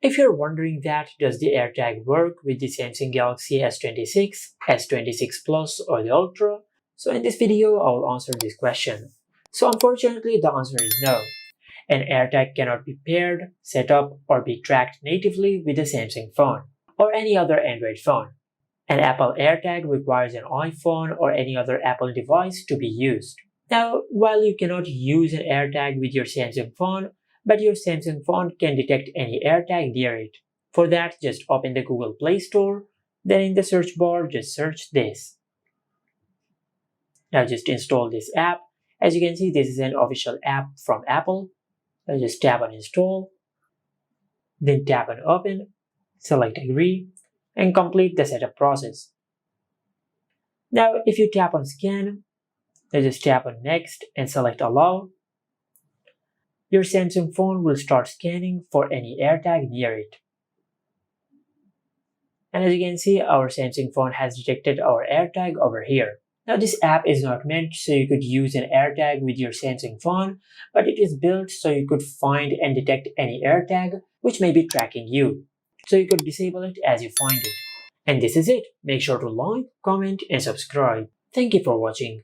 If you're wondering that, does the AirTag work with the Samsung Galaxy S26, S26 Plus or the Ultra? So in this video, I'll answer this question. So unfortunately, the answer is no. An AirTag cannot be paired, set up, or be tracked natively with a Samsung phone or any other Android phone. An Apple AirTag requires an iPhone or any other Apple device to be used. Now, while you cannot use an AirTag with your Samsung phone, but your Samsung phone can detect any AirTag near it. For that, just open the Google Play Store, then in the search bar, just search this. Now just install this app. As you can see, this is an official app from Apple. Now just tap on install, then tap on open, select agree, and complete the setup process. Now if you tap on scan, then just tap on next and select allow. Your Samsung phone will start scanning for any AirTag near it. And as you can see, our Samsung phone has detected our AirTag over here. Now this app is not meant so you could use an AirTag with your Samsung phone, but it is built so you could find and detect any AirTag which may be tracking you. So you could disable it as you find it. And this is it. Make sure to like, comment, and subscribe. Thank you for watching.